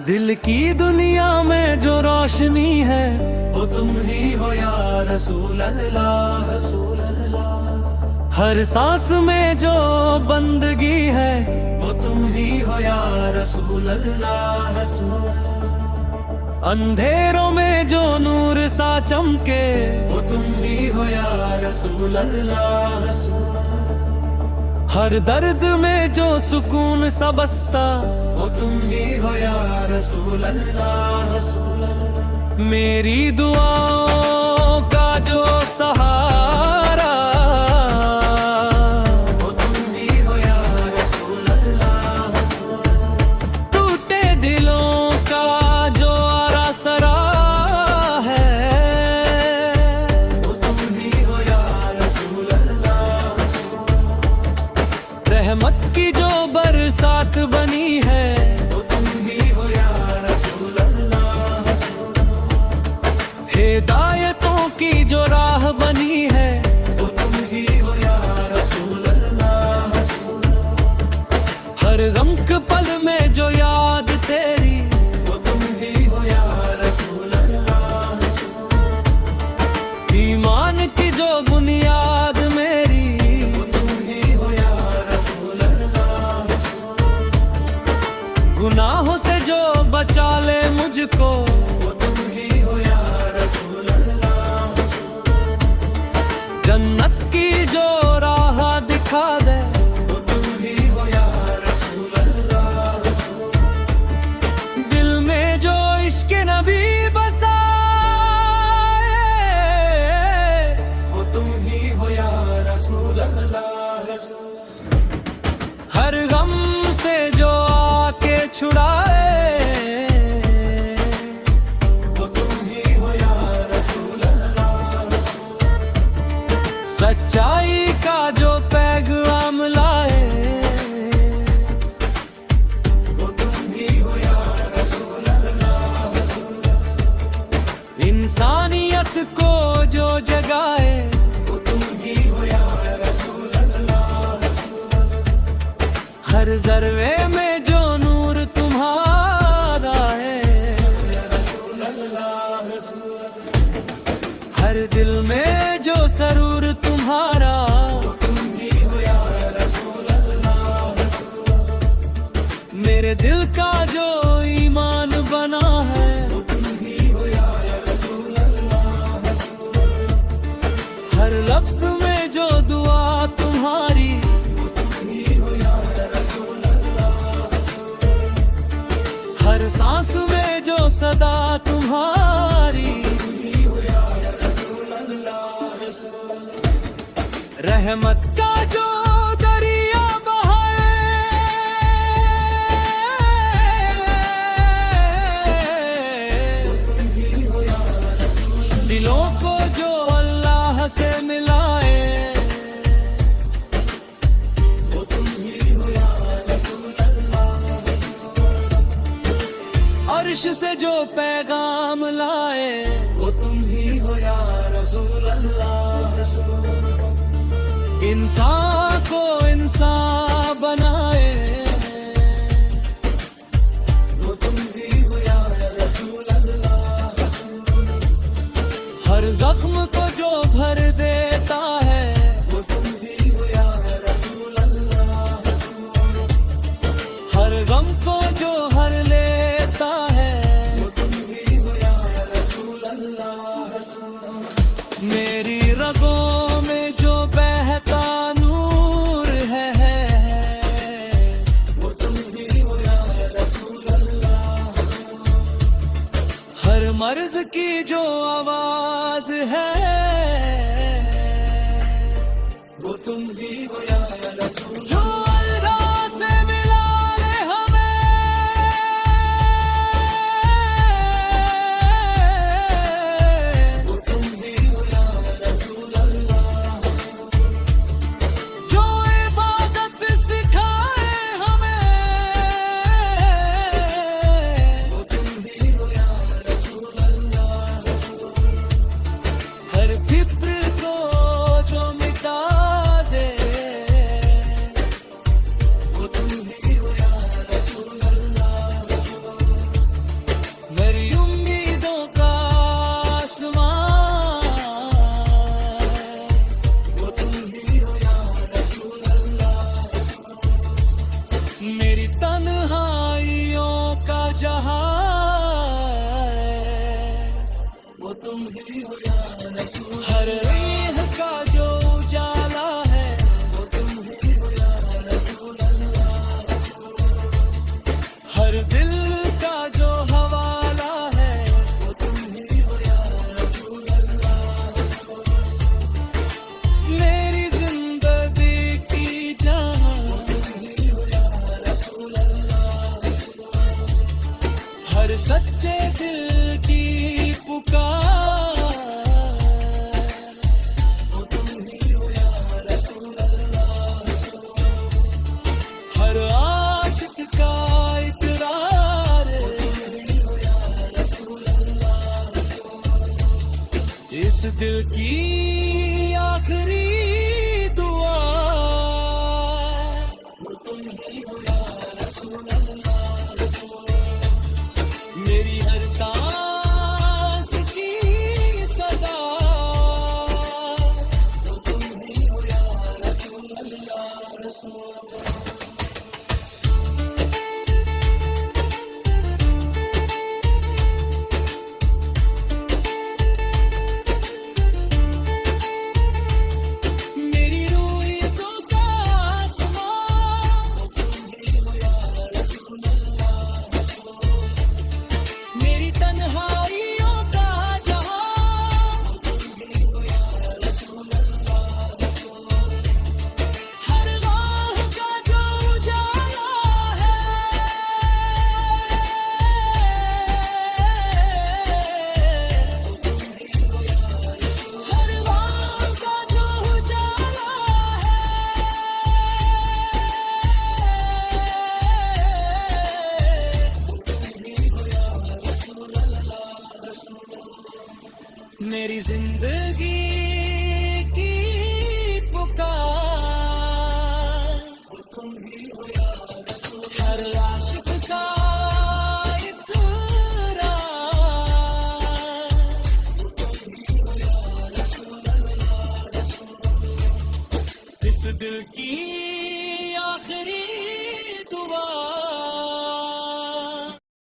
दिल की दुनिया में जो रोशनी है वो तुम ही हो या रसूल अल्लाह, रसूल अल्लाह। हर सांस में जो बंदगी है वो तुम ही हो या रसूल अल्लाह, रसूल अल्लाह। अंधेरों में जो नूर सा चमके वो तुम ही हो या रसूल अल्लाह, रसूल अल्लाह। हर दर्द में जो सुकून सा बसता वो तुम ही हो या रसूल अल्लाह, रसूल अल्लाह। मेरी दुआओं का जो सहारा वो तुम ही हो या रसूल अल्लाह, रसूल अल्लाह। टूटे दिलों का जो आसरा है वो तुम ही हो या रसूल अल्लाह, रसूल अल्लाह। रहमत की जो बरसात बनी है हिदायतों की जो राह बनी है वो तुम ही हो या रसूल अल्लाह, रसूल अल्लाह। हर गम के पल में जो याद तेरी वो तुम ही हो या रसूल अल्लाह, रसूल अल्लाह। ईमान की जो बुनियाद मेरी वो तुम ही हो या रसूल अल्लाह, रसूल अल्लाह। गुनाहों से जो बचा ले मुझको जन्नत की जो राह दिखा दे वो तुम ही हो या रसूल अल्लाह, रसूल अल्लाह। दिल में जो इश्क नबी बसाए वो तुम ही हो या रसूल अल्लाह, रसूल अल्लाह। हर गम से जो आके छुड़ाए सच्चाई का जो पैगाम लाए वो तुम ही हो या रसूल अल्लाह, रसूल अल्लाह। इंसानियत को जो जगाए वो तुम ही हो या रसूल अल्लाह, रसूल अल्लाह। हर जर्रे में जो नूर तुम्हारा है रसूल अल्लाह, रसूल अल्लाह। हर दिल में जो सरूर तुम्हारा वो तुम ही हो या रसूल अल्लाह, रसूल अल्लाह। मेरे दिल का जो ईमान बना है वो तुम ही हो या रसूल अल्लाह, रसूल अल्लाह। हर लफ्ज में जो दुआ तुम्हारी वो तुम ही हो या रसूल अल्लाह, रसूल अल्लाह। हर सांस में जो सदा तुम्हारी रहमत का जो दरिया बहाए वो तुम ही हो या रसूल अल्लाह। दिलों को जो अल्लाह से मिलाए वो तुम ही हो या रसूल अल्लाह, रसूल अल्लाह। अर्श से जो पैगाम लाए वो तुम ही हो या रसूल अल्लाह, रसूल अल्लाह। इंसान को इंसान बनाए वो तुम ही हो या रसूल अल्लाह, रसूल अल्लाह। हर जख्म को जो भर देता है वो तुम ही हो या रसूल अल्लाह, रसूल अल्लाह। हर गम को जो हर लेता है वो तुम ही हो या रसूल अल्लाह, रसूल अल्लाह। मेरी रगों में जो बहता नूर है वो तुम ही हो या रसूल अल्लाह, रसूल अल्लाह। हर मर्ज की जो आवाज है वो तुम ही हो या रसूल अल्लाह। जो अल्लाह से मिला ले हमें वो तुम ही हो या रसूल अल्लाह, जो इबादत सिखाए हमें वो तुम ही हो या रसूल अल्लाह, रसूल अल्लाह। हर फिक्र को जो मिटा दे हर राह का जो उजाला है वो तुम ही हो या रसूल अल्लाह। हर दिल का जो हवाला है वो तुम ही हो या रसूल अल्लाह। मेरी जिंदगी की जान वो तुम ही हो या रसूल अल्लाह। हर सच्चे दिल की पुकार वो तुम ही हो या रसूल अल्लाह। हर आशिक का इकरार वो तुम ही हो या रसूल अल्लाह। इस दिल की आखिरी दुआ वो तुम ही हो या रसूल अल्लाह। मेरी हर सांस की सदा वो तुम ही हो या रसूल अल्लाह। रसूल मेरी रूह का आसमां वो तुम ही हो या रसूल अल्लाह। मेरी तन्हाइयों का जहां वो तुम ही हो या रसूल अल्लाह। हर राह का जो उजाला है वो तुम ही हो या रसूल। हर राह का जो उजाला है वो तुम ही हो या रसूल अल्लाह। मेरी जिंदगी